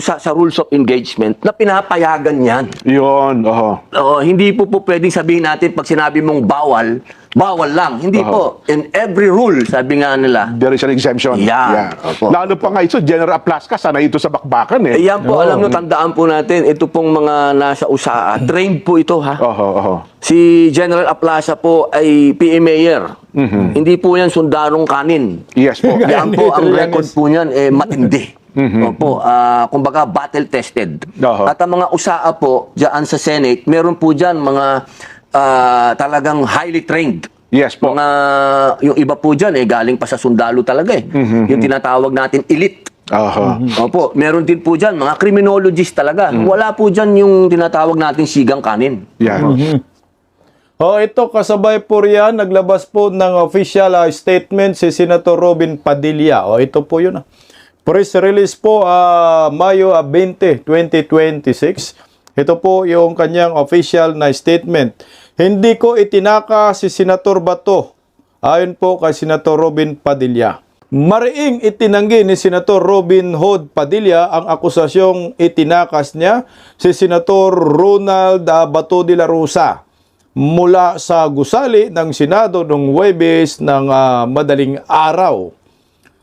sa rules of engagement na pinapayagan yan. Yun, oho. Hindi po pwedeng sabihin natin pag sinabi mong bawal, bawal lang. Hindi po. In every rule, sabi nga nila, There is an exemption. Yeah. Opo. Lalo pa nga ito, General Plaska, sana ito sa bakbakan yan po, alam nyo, tandaan po natin, ito pong mga nasa USAA, trained po ito ha. Oho. Si General Aplaza po ay PA Mayor. Hindi po yan sundarong kanin. Yes po. Yan po, ang Trillanes. record po niyan, matindi. Opo, kumbaga battle-tested. Oho. At ang mga USAA po, dyan sa Senate, meron po dyan mga talagang highly trained. Yes po. Yung iba po dyan, galing pa sa sundalo talaga Yung tinatawag natin elite. Oho. Opo, meron din po dyan, mga criminologist talaga. Wala po dyan yung tinatawag natin sigang kanin. Yan. Ito kasabay po riyan, naglabas po ng official statement si Senator Robin Padilla. Ito po yun. Press release po Mayo 20, 2026. Ito po yung kanyang official na statement. Hindi ko itinaka si Senator Bato. Ayon po kay Senator Robin Padilla. Mariing itinanggi ni Senator Robin Hood Padilla ang akusasyong itinakas niya si Senator Ronald Bato de la Rosa mula sa gusali ng Senado noong Huwebes ng madaling araw.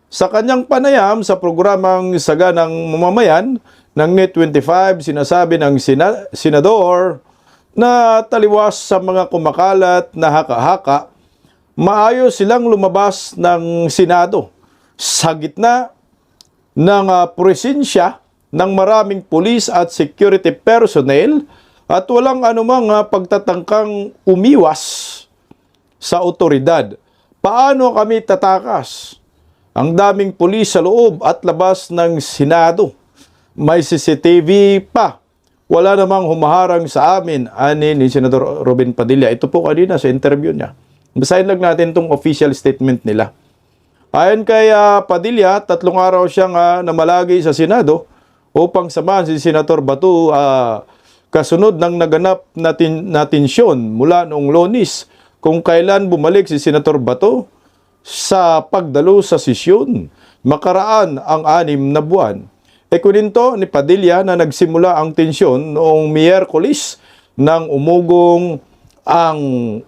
Sa kanyang panayam sa programang Saganang Mamamayan ng NET 25, sinasabi ng senador na taliwas sa mga kumakalat na haka-haka, maayos silang lumabas ng Senado sa gitna ng presensya ng maraming pulis at security personnel at walang anumang pagtatangkang umiwas sa otoridad. Paano kami tatakas? Ang daming pulis sa loob at labas ng Senado. May CCTV pa. Wala namang humaharang sa amin, ani ni Senator Robin Padilla. Ito po kanina sa interview niya. Basahin lang natin itong official statement nila. Ayon kay Padilla, 3 araw siyang namalagi sa Senado upang samahan si Senator Bato kasunod ng naganap na tensyon mula noong Lunes kung kailan bumalik si Senator Bato sa pagdalo sa sesyon makaraan ang 6 na buwan. Ikuninto ni Padilla na nagsimula ang tensyon noong Miyerkules nang umugong ang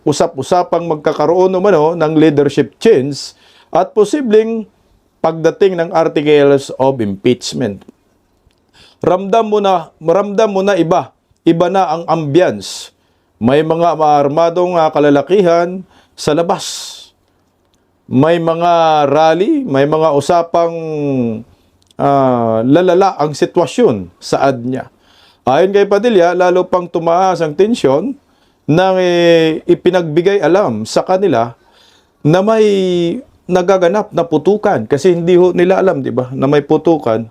usap-usapang magkakaroon ng leadership change at posibleng pagdating ng articles of impeachment. Ramdam mo na iba na ang ambience. May mga maarmadong kalalakihan sa labas. May mga rally, may mga usapang lalala ang sitwasyon saad niya. Ayon kay Padilla, lalo pang tumaas ang tensyon nang ipinagbigay alam sa kanila na may nagaganap na putukan kasi hindi nila alam, di ba, na may putukan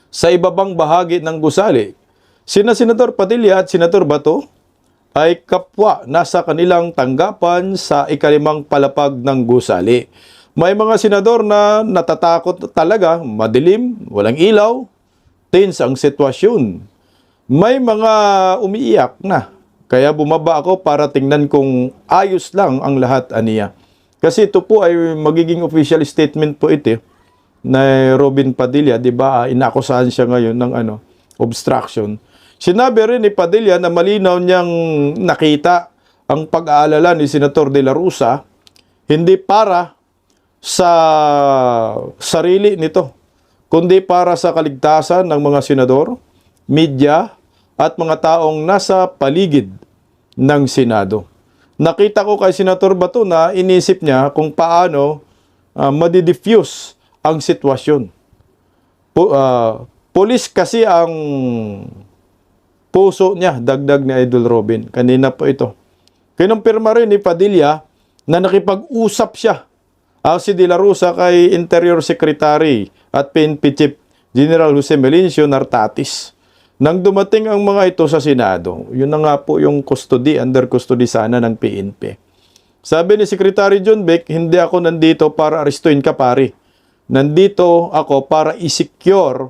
sa ibabang bahagi ng gusali. Sina Senator Padilla at Senator Bato ay kapwa nasa kanilang tanggapan sa ikalimang palapag ng gusali. May mga senador na natatakot talaga, madilim, walang ilaw, tense ang sitwasyon. May mga umiiyak na, kaya bumaba ako para tingnan kung ayos lang ang lahat, aniya. Kasi ito po ay magiging official statement po ito na Robin Padilla, di ba? Inakusahan siya ngayon ng obstruction. Sinabi rin ni Padilla na malinaw niyang nakita ang pag-aalala ni Senator De La Rosa hindi para sa sarili nito, kundi para sa kaligtasan ng mga senador, media, at mga taong nasa paligid ng Senado. Nakita ko kay Senator Bato na inisip niya kung paano madi-diffuse ang sitwasyon. Pulis kasi ang puso niya, dagdag ni Idol Robin. Kanina po ito. Kinumpirma rin ni Padilla na nakipag-usap siya si De La Rosa kay Interior Secretary at PNP Chief General Jose Melencio Nartatis. Nang dumating ang mga ito sa Senado, yun na nga po yung custody, under custody sana ng PNP. Sabi ni Secretary John Beck, hindi ako nandito para arestuin ka, pare. Nandito ako para i-secure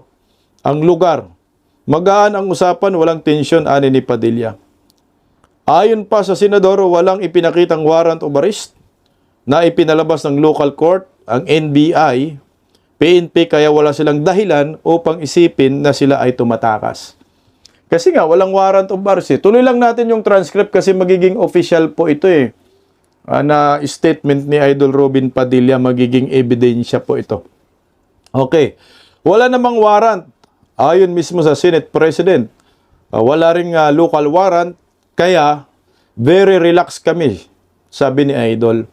ang lugar. Magaan ang usapan, walang tensyon, ani ni Padilla. Ayon pa sa senador, walang ipinakitang warrant of arrest na ipinalabas ng local court, ang NBI, PNP, kaya wala silang dahilan upang isipin na sila ay tumatakas. Kasi nga, walang warrant of arrest. Tuloy lang natin yung transcript kasi magiging official po ito na statement ni Idol Robin Padilla, magiging ebidensya po ito. Okay. Wala namang warrant. Ayon mismo sa Senate President, wala ring local warrant, kaya very relaxed kami, sabi ni Idol.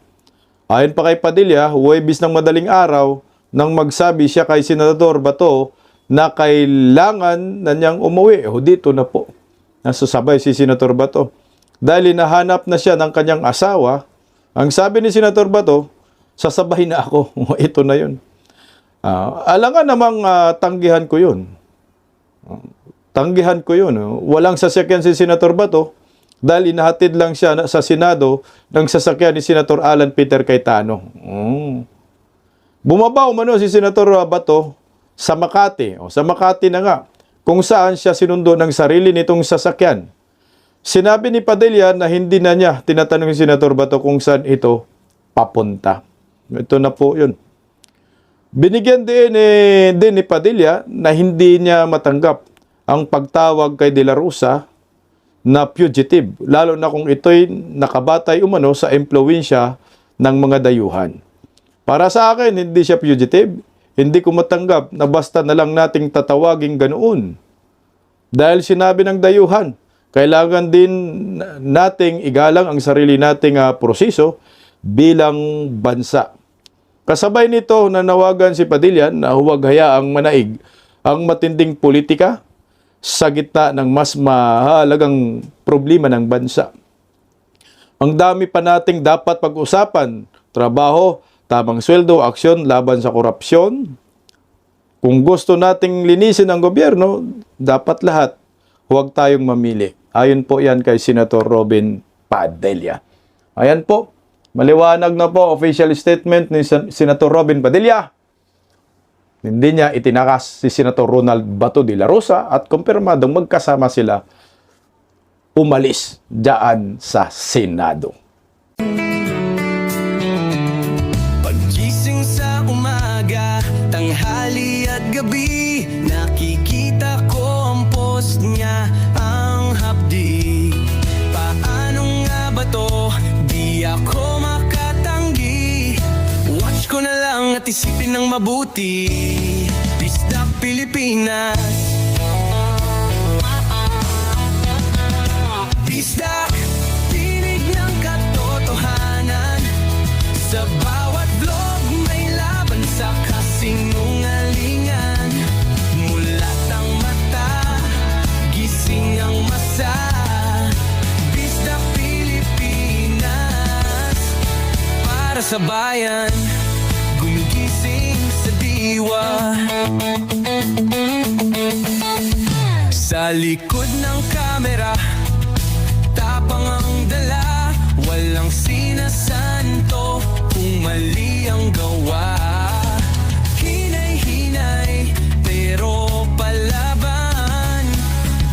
Ayon pa kay Padilla, Huwebes ng madaling araw, nang magsabi siya kay Senador Bato na kailangan na niyang umuwi. Dito na po. Nasusabay si Senator Bato. Dahil nahanap na siya ng kanyang asawa, ang sabi ni Senator Bato, sasabahin na ako. Ito na yun. Alangan namang tanggihan ko yun. Tanggihan ko yun. Walang sasakyan si Senator Bato dahil inahatid lang siya sa Senado ng sasakyan ni Senator Alan Peter Cayetano. Bumaba umano si Senator Bato sa Makati. Sa Makati na nga, kung saan siya sinundo ng sarili nitong sasakyan. Sinabi ni Padilla na hindi na niya tinatanong si Senator Bato kung saan ito papunta. Ito na po yun. Binigyan din ni Padilla na hindi niya matanggap ang pagtawag kay De La Rosa na fugitive, lalo na kung ito'y nakabatay umano sa impluwensya ng mga dayuhan. Para sa akin, hindi siya fugitive. Hindi ko matanggap na basta na lang nating tatawaging ganoon. Dahil sinabi ng dayuhan, kailangan din nating igalang ang sarili nating proseso bilang bansa. Kasabay nito, nanawagan si Padilla na huwag hayaang manaig ang matinding politika sa gitna ng mas mahalagang problema ng bansa. Ang dami pa nating dapat pag-usapan, trabaho, tamang sweldo, aksyon laban sa korupsyon. Kung gusto nating linisin ang gobyerno, dapat lahat. Huwag tayong mamili. Ayon po yan kay Senator Robin Padilla. Ayan po. Maliwanag na po official statement ni Senator Robin Padilla. Hindi niya itinakas si Senator Ronald Bato de la Rosa at kumpirmadong magkasama sila umalis dyan sa Senado. Paggising sa umaga, tanghali at gabi, nakikita ko ang post niya, ang hapdi. Paano nga ba to? Di ako makatanggi. Watch ko na lang at isipin ng mabuti. Bisdak Pilipinas. Bisdak, tinig ng katotohanan. Sa bawat vlog may laban sa kasinungalingan. Mulat ang mata, gising ang masa. Bisdak Pilipinas. Para sa bayan, gumigising sa diwa. Sa likod ng kamera, tapang ang dala, walang sinasanto kung mali ang gawa. Hinay-hinay, pero palaban.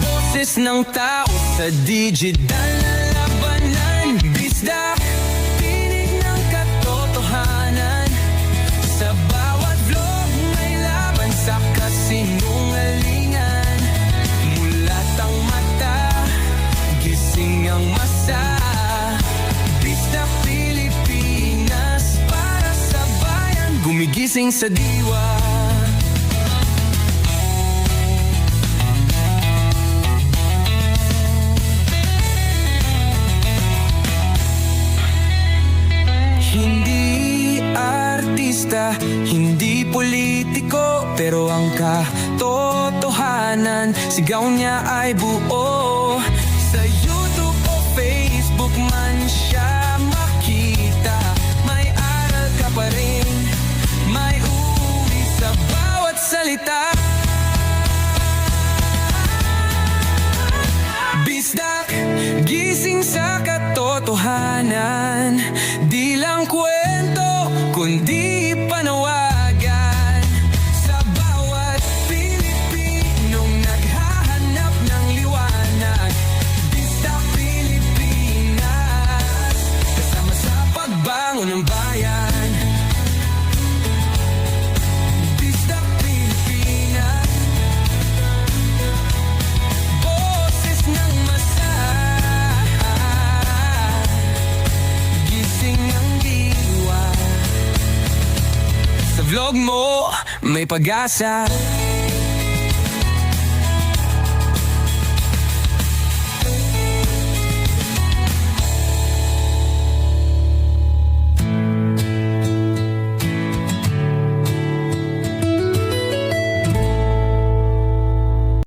Boses ng tao sa digital na labanan. Bisdak, tinig ng katotohanan. Sa bawat vlog may laban sa kasinungalingan. Mulat ang mata, gising sa diwa. Hindi artista, hindi politiko, pero ang katotohanan, sigaw niya ay buo. Sa YouTube o Facebook man siya makita, may aral ka pa rin, may uri sa bawat salita. Bisdak, gising sa katotohanan, di lang kwento, kundi panawagan sa bawat Pilipinong naghahanap ng liwanag. Bisdak Pilipinas, kasama sa pagbangon ng bayan. Bisdak Pilipinas, boses ng masa, gising ang diwa. Sa vlog mo, may pag-asa.